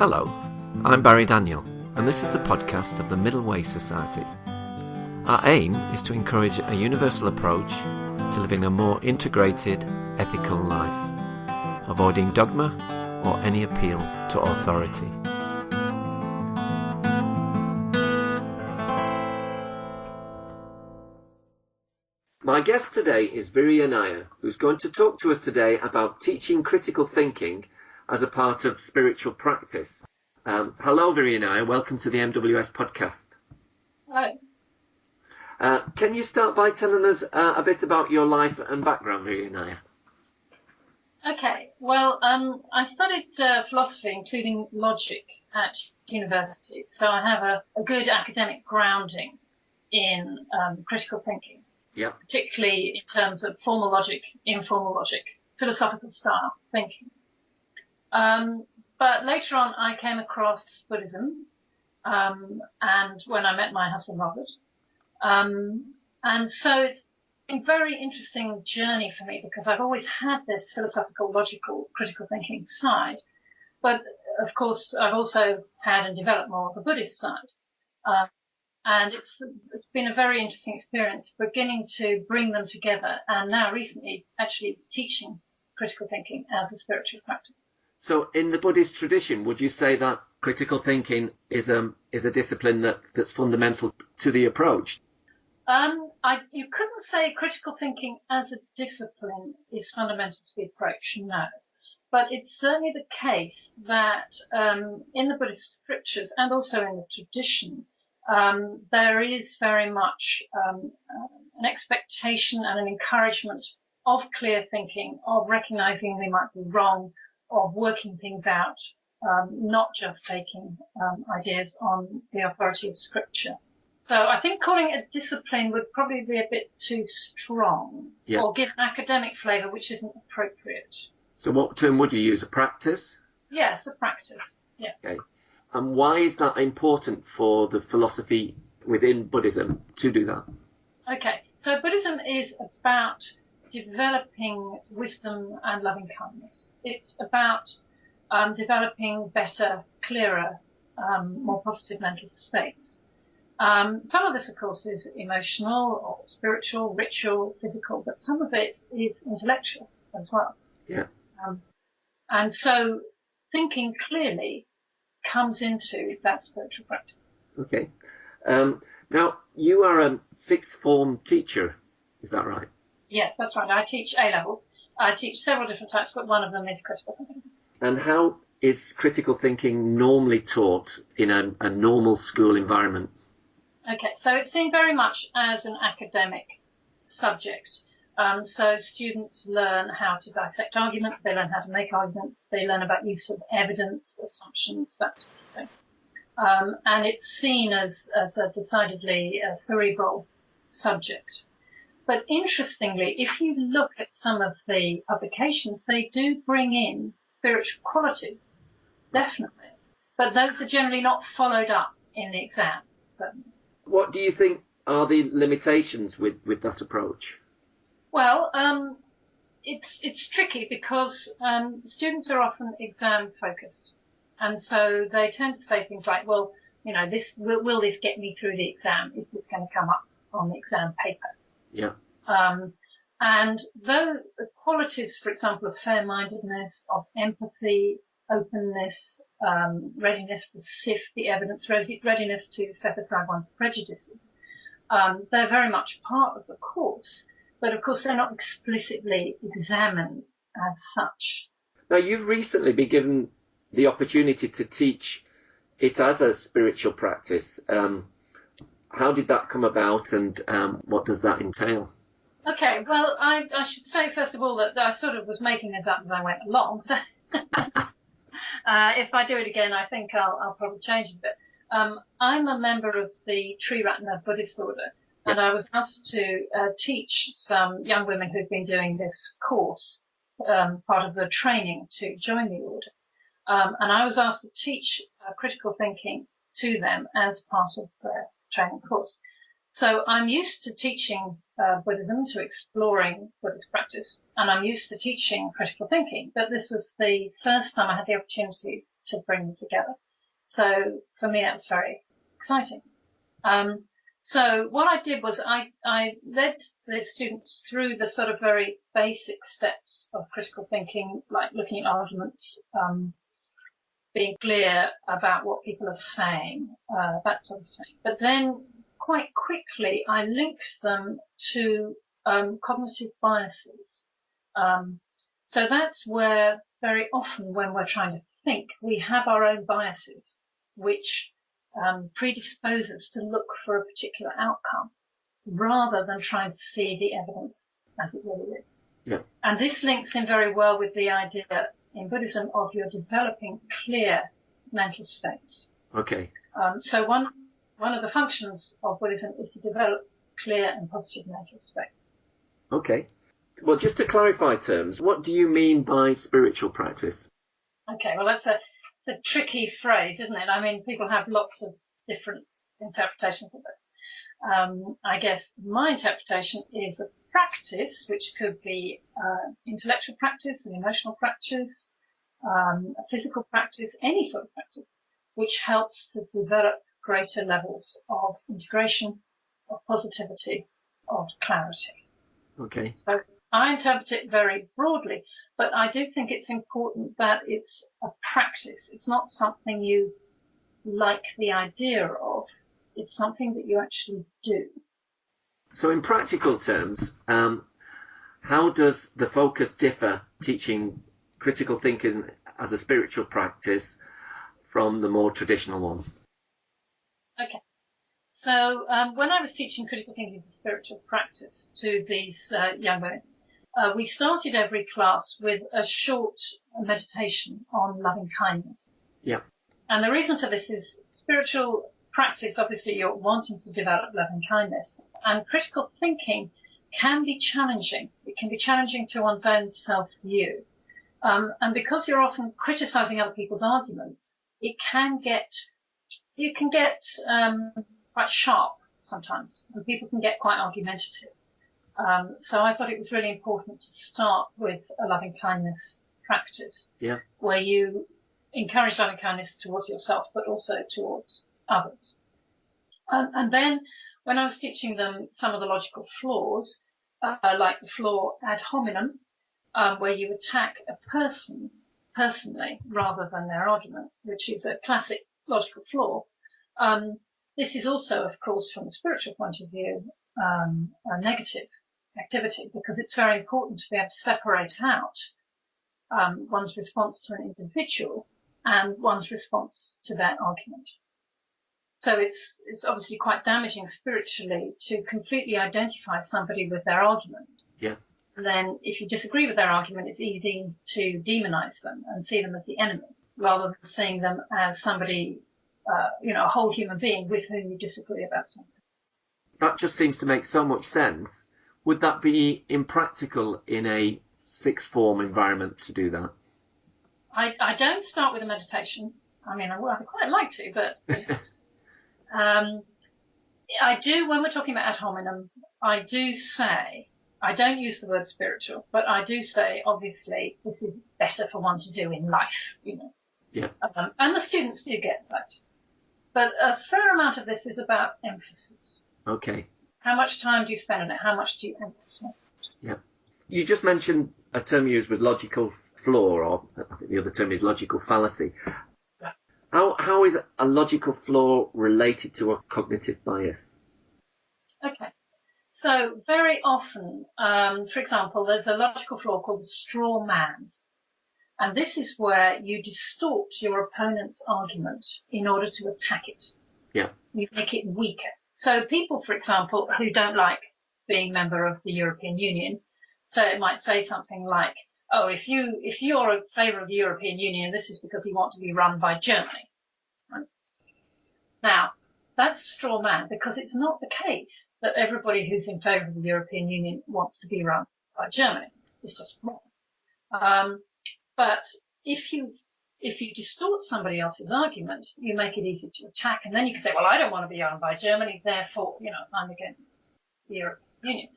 Hello, I'm Barry Daniel, and this is the podcast of the Middle Way Society. Our aim is to encourage a universal approach to living a more integrated, ethical life, avoiding dogma or any appeal to authority. My guest today is Viryanaya, who's going to talk to us today about teaching critical thinking as a part of spiritual practice. Hello, Viryanaya. Welcome to the MWS podcast. Hi. Can you start by telling us a bit about your life and background, Viryanaya? Okay. Well, I studied philosophy, including logic, at university. So I have a good academic grounding in critical thinking. Yeah. Particularly in terms of formal logic, informal logic, philosophical style thinking. But later on, I came across Buddhism, and when I met my husband, Robert. And so it's been a very interesting journey for me because I've always had this philosophical, logical, critical thinking side. But of course, I've also had and developed more of the Buddhist side. And it's been a very interesting experience beginning to bring them together and now recently actually teaching critical thinking as a spiritual practice. So in the Buddhist tradition, would you say that critical thinking is a discipline that's fundamental to the approach? You couldn't say critical thinking as a discipline is fundamental to the approach, no. But it's certainly the case that in the Buddhist scriptures and also in the tradition, there is very much an expectation and an encouragement of clear thinking, of recognizing we might be wrong, of working things out, not just taking ideas on the authority of scripture. So I think calling it a discipline would probably be a bit too strong, or give an academic flavour which isn't appropriate. So what term would you use? A practice? Yes, a practice. Yeah. Okay. And why is that important for the philosophy within Buddhism to do that? Okay, so Buddhism is about developing wisdom and loving kindness. It's about developing better, clearer, more positive mental states. Some of this, of course, is emotional or spiritual, ritual, physical, but some of it is intellectual as well. Yeah. And so thinking clearly comes into that spiritual practice. Okay. Now, you are a sixth form teacher, is that right? Yes, that's right. I teach A-level. I teach several different types, but one of them is critical thinking. And how is critical thinking normally taught in a normal school environment? Okay, so it's seen very much as an academic subject. So students learn how to dissect arguments, they learn how to make arguments, they learn about use of evidence, assumptions, that sort of thing. And it's seen as a decidedly cerebral subject. But interestingly, if you look at some of the publications, they do bring in spiritual qualities, definitely. But those are generally not followed up in the exam, certainly. What do you think are the limitations with that approach? Well, it's tricky because students are often exam focused, and so they tend to say things like, "Well, will this get me through the exam? Is this going to come up on the exam paper?" Yeah. And though the qualities, for example, of fair-mindedness, of empathy, openness, readiness to sift the evidence, readiness to set aside one's prejudices, they're very much part of the course. But of course, they're not explicitly examined as such. Now, you've recently been given the opportunity to teach it as a spiritual practice. How did that come about, and what does that entail? Okay, well, I should say, first of all, that I sort of was making this up as I went along. So if I do it again, I think I'll probably change it a bit. I'm a member of the Triratna Buddhist order. And I was asked to teach some young women who've been doing this course, part of the training to join the order. And I was asked to teach critical thinking to them as part of their training course. So I'm used to teaching Buddhism, to exploring Buddhist practice, and I'm used to teaching critical thinking. But this was the first time I had the opportunity to bring them together. So for me, that was very exciting. So what I did was I led the students through the sort of very basic steps of critical thinking, like looking at arguments, being clear about what people are saying, that sort of thing. But then quite quickly, I linked them to cognitive biases. So that's where very often when we're trying to think, we have our own biases, which predispose us to look for a particular outcome rather than trying to see the evidence as it really is. Yeah. And this links in very well with the idea in Buddhism of you're developing clear mental states. Okay. So one of the functions of Buddhism is to develop clear and positive mental states. Okay. Well, just to clarify terms, what do you mean by spiritual practice? Okay, well, it's a tricky phrase, isn't it? I mean, people have lots of different interpretations of it. I guess my interpretation is a practice, which could be intellectual practice, an emotional practice, a physical practice, any sort of practice, which helps to develop greater levels of integration, of positivity, of clarity. Okay. So I interpret it very broadly, but I do think it's important that it's a practice. It's not something you like the idea of. It's something that you actually do. So in practical terms, how does the focus differ teaching critical thinking as a spiritual practice from the more traditional one? Okay. So when I was teaching critical thinking as a spiritual practice to these young women, we started every class with a short meditation on loving kindness. Yeah. And the reason for this is spiritual practice, obviously you're wanting to develop loving kindness, and critical thinking can be challenging. It can be challenging to one's own self-view. And because you're often criticizing other people's arguments, you can get quite sharp sometimes, and people can get quite argumentative. So I thought it was really important to start with a loving kindness practice, Yeah. where you encourage loving kindness towards yourself, but also towards others. And then when I was teaching them some of the logical flaws, like the flaw ad hominem, where you attack a person personally rather than their argument, which is a classic logical flaw. This is also, of course, from a spiritual point of view, a negative activity, because it's very important to be able to separate out one's response to an individual and one's response to their argument. So it's obviously quite damaging spiritually to completely identify somebody with their argument. Yeah. And then if you disagree with their argument, it's easy to demonize them and see them as the enemy, rather than seeing them as somebody, a whole human being with whom you disagree about something. That just seems to make so much sense. Would that be impractical in a sixth form environment to do that? I don't start with a meditation. I mean, I'd quite like to, but I do, when we're talking about ad hominem, I do say, I don't use the word spiritual, but I do say, obviously, this is better for one to do in life, Yeah. And the students do get that. But a fair amount of this is about emphasis. Okay. How much time do you spend on it? How much do you emphasize? Yeah. You just mentioned a term used was logical flaw, or I think the other term is logical fallacy. Yeah. How is a logical flaw related to a cognitive bias? Okay. So very often, for example, there's a logical flaw called the straw man. And this is where you distort your opponent's argument in order to attack it. Yeah. You make it weaker. So people, for example, who don't like being a member of the European Union, so it might say something like, oh, if you're in favour of the European Union, this is because you want to be run by Germany. Right? Now, that's a straw man, because it's not the case that everybody who's in favour of the European Union wants to be run by Germany. It's just wrong. But if you distort somebody else's argument, you make it easy to attack, and then you can say, well, I don't want to be run by Germany, therefore, I'm against the European Union.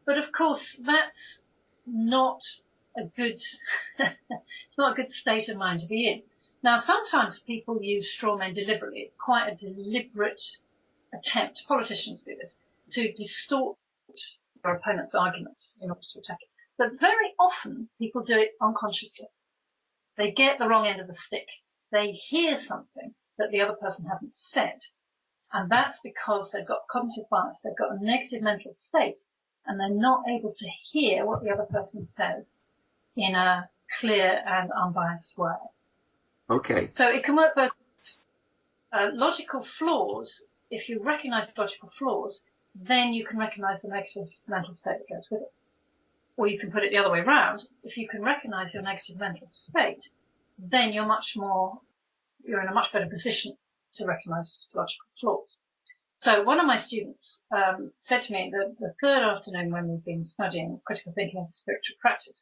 But of course, that's not a good, it's not a good state of mind to be in, Now, sometimes people use straw men deliberately. It's quite a deliberate attempt, politicians do this, to distort your opponent's argument in order to attack it. But very often people do it unconsciously. They get the wrong end of the stick. They hear something that the other person hasn't said. And that's because they've got cognitive bias. They've got a negative mental state, and they're not able to hear what the other person says in a clear and unbiased way. Okay. So it can work both. Logical flaws, if you recognize logical flaws, then you can recognize the negative mental state that goes with it. Or you can put it the other way around. If you can recognize your negative mental state, then you're in a much better position to recognize logical flaws. So one of my students said to me the third afternoon when we've been studying critical thinking as a spiritual practice,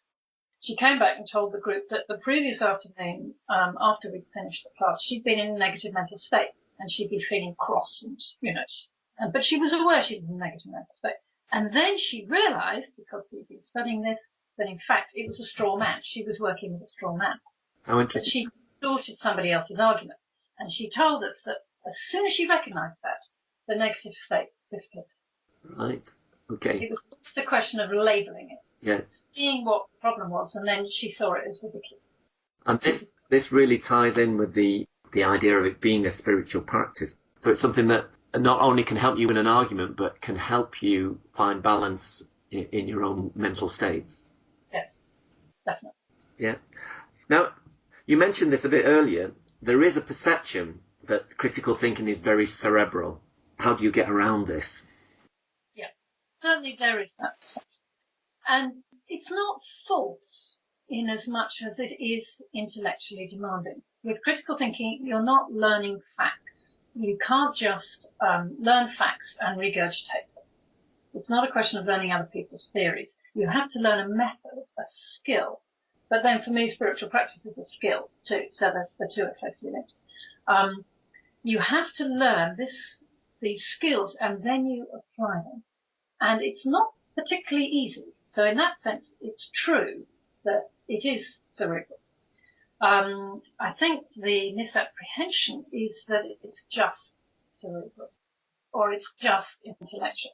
she came back and told the group that the previous afternoon, after we'd finished the class, she'd been in a negative mental state and she'd be feeling cross and, but she was aware she was in a negative mental state. And then she realized, because we'd been studying this, that in fact it was a straw man. She was working with a straw man. How interesting. But she distorted somebody else's argument. And she told us that as soon as she recognized that, the negative state disappeared. Right. Okay. It was just a question of labeling it. Yeah. Seeing what the problem was, and then she saw it as ridiculous. And this really ties in with the idea of it being a spiritual practice. So it's something that not only can help you in an argument, but can help you find balance in your own mental states. Yes, definitely. Yeah. Now, you mentioned this a bit earlier. There is a perception that critical thinking is very cerebral. How do you get around this? Yeah, certainly there is that perception. And it's not false in as much as it is intellectually demanding. With critical thinking, you're not learning facts. You can't just learn facts and regurgitate them. It's not a question of learning other people's theories. You have to learn a method, a skill. But then for me, spiritual practice is a skill too. So the two are closely linked. You have to learn these skills and then you apply them. And it's not particularly easy. So in that sense, it's true that it is cerebral. I think the misapprehension is that it's just cerebral or it's just intellectual.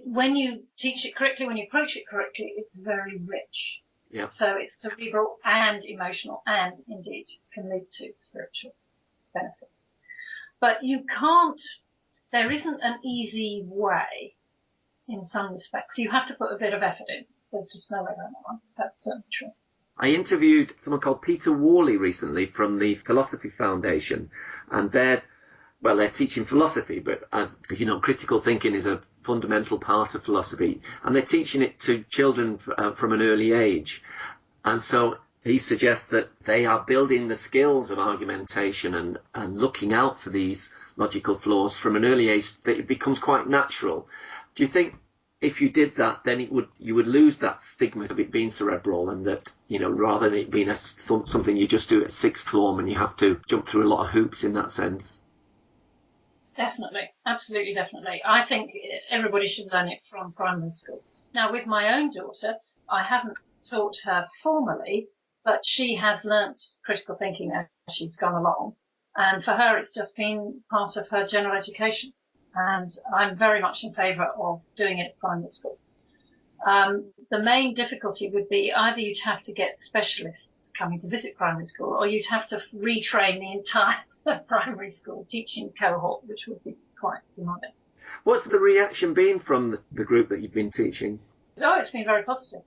When you teach it correctly, when you approach it correctly, it's very rich. Yeah. So it's cerebral and emotional and indeed can lead to spiritual benefits. But there isn't an easy way in some respects. You have to put a bit of effort in. There's just no way around that one. That's certainly true. I interviewed someone called Peter Worley recently from the Philosophy Foundation, and they're teaching philosophy, but as you know, critical thinking is a fundamental part of philosophy, and they're teaching it to children from an early age. And so he suggests that they are building the skills of argumentation and looking out for these logical flaws from an early age, that it becomes quite natural. Do you think if you did that, then you would lose that stigma of it being cerebral, and that, rather than it being something you just do at sixth form and you have to jump through a lot of hoops in that sense? Definitely. Absolutely, definitely. I think everybody should learn it from primary school. Now, with my own daughter, I haven't taught her formally, but she has learnt critical thinking as she's gone along. And for her, it's just been part of her general education. And I'm very much in favour of doing it at primary school. The main difficulty would be either you'd have to get specialists coming to visit primary school, or you'd have to retrain the entire primary school teaching cohort, which would be quite demanding. What's the reaction been from the group that you've been teaching? Oh, it's been very positive.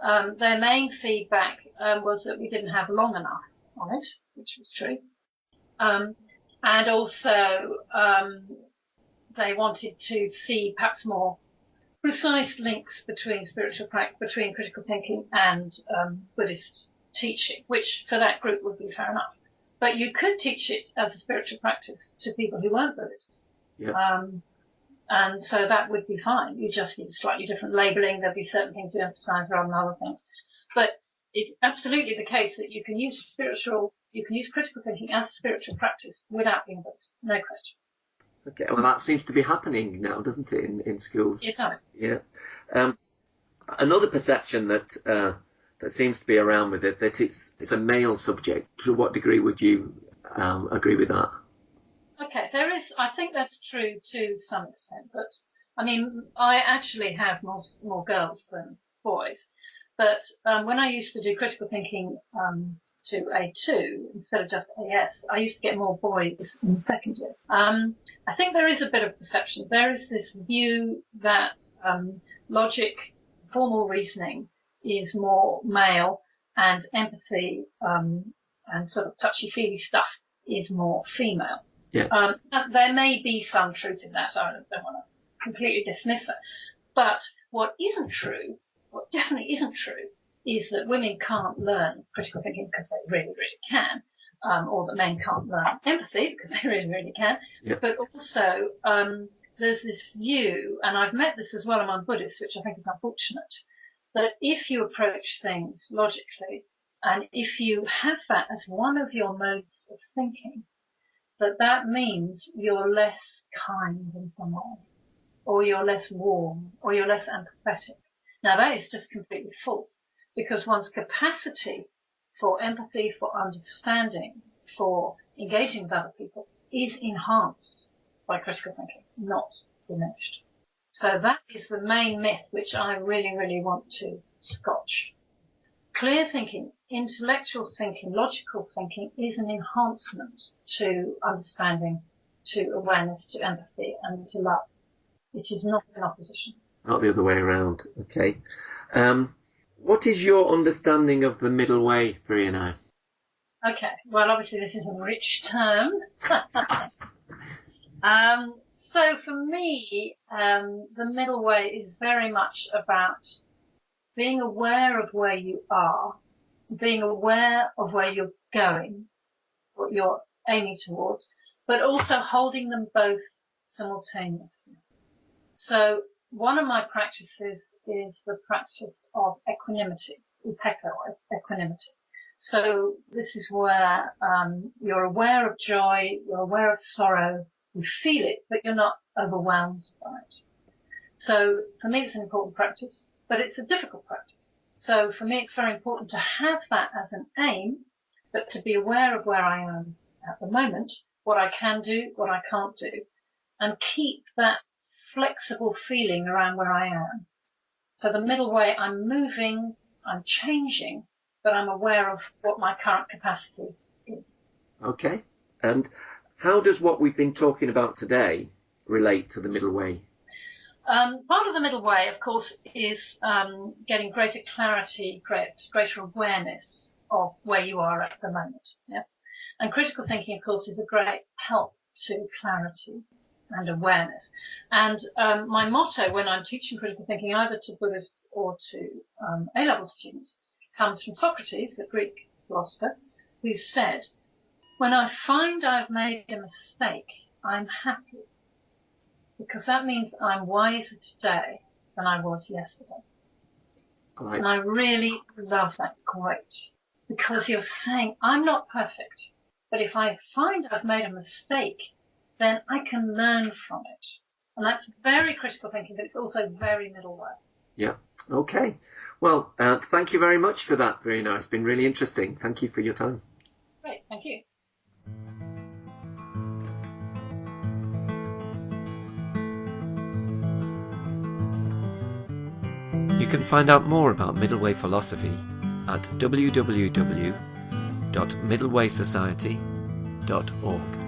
Their main feedback was that we didn't have long enough on it, which was true. And also they wanted to see perhaps more precise links between between critical thinking and Buddhist teaching, which for that group would be fair enough. But you could teach it as a spiritual practice to people who weren't Buddhist. Yeah. And so that would be fine. You just need slightly different labelling. There'd be certain things to emphasise rather than other things. But it's absolutely the case that you can use critical thinking as a spiritual practice without being Buddhist. No question. Okay, well, that seems to be happening now, doesn't it, in schools? It does. Yeah. Another perception that that seems to be around with it, that it's a male subject. To what degree would you agree with that? Okay, I think that's true to some extent, but I mean, I actually have more girls than boys. But when I used to do critical thinking to A2 instead of just AS, I used to get more boys in the second year. I think there is a bit of perception. There is this view that logic, formal reasoning is more male, and empathy and sort of touchy-feely stuff is more female. Yeah. There may be some truth in that. I don't want to completely dismiss that. But what definitely isn't true, is that women can't learn critical thinking because they really, really can, or that men can't learn empathy because they really, really can. Yeah. But also, there's this view, and I've met this as well among Buddhists, which I think is unfortunate, that if you approach things logically, and if you have that as one of your modes of thinking, that means you're less kind in some way, or you're less warm, or you're less empathetic. Now that is just completely false, because one's capacity for empathy, for understanding, for engaging with other people is enhanced by critical thinking, not diminished. So that is the main myth which I really, really want to scotch. Clear thinking, intellectual thinking, logical thinking is an enhancement to understanding, to awareness, to empathy, and to love. It is not in opposition. Not the other way around. Okay. What is your understanding of the middle way, Viryanaya? Okay. Well, obviously this is a rich term. So for me, the middle way is very much about being aware of where you are, being aware of where you're going, what you're aiming towards, but also holding them both simultaneously. So one of my practices is the practice of equanimity, equanimity. So this is where you're aware of joy, you're aware of sorrow, you feel it, but you're not overwhelmed by it. So for me, it's an important practice, but it's a difficult practice. So for me, it's very important to have that as an aim, but to be aware of where I am at the moment, what I can do, what I can't do, and keep that flexible feeling around where I am. So the middle way, I'm moving, I'm changing, but I'm aware of what my current capacity is. Okay. And how does what we've been talking about today relate to the middle way? Part of the middle way, of course, is getting greater clarity, greater awareness of where you are at the moment. Yeah? And critical thinking, of course, is a great help to clarity and awareness. And my motto when I'm teaching critical thinking, either to Buddhists or to A-level students, comes from Socrates, the Greek philosopher, who said, "When I find I've made a mistake, I'm happy, because that means I'm wiser today than I was yesterday." And I really love that quote, because you're saying, I'm not perfect, but if I find I've made a mistake, then I can learn from it. And that's very critical thinking, but it's also very middle way. Yeah. Okay. Well, thank you very much for that, Viryanaya. It's been really interesting. Thank you for your time. Great. Thank you. You can find out more about middle way philosophy at www.middlewaysociety.org.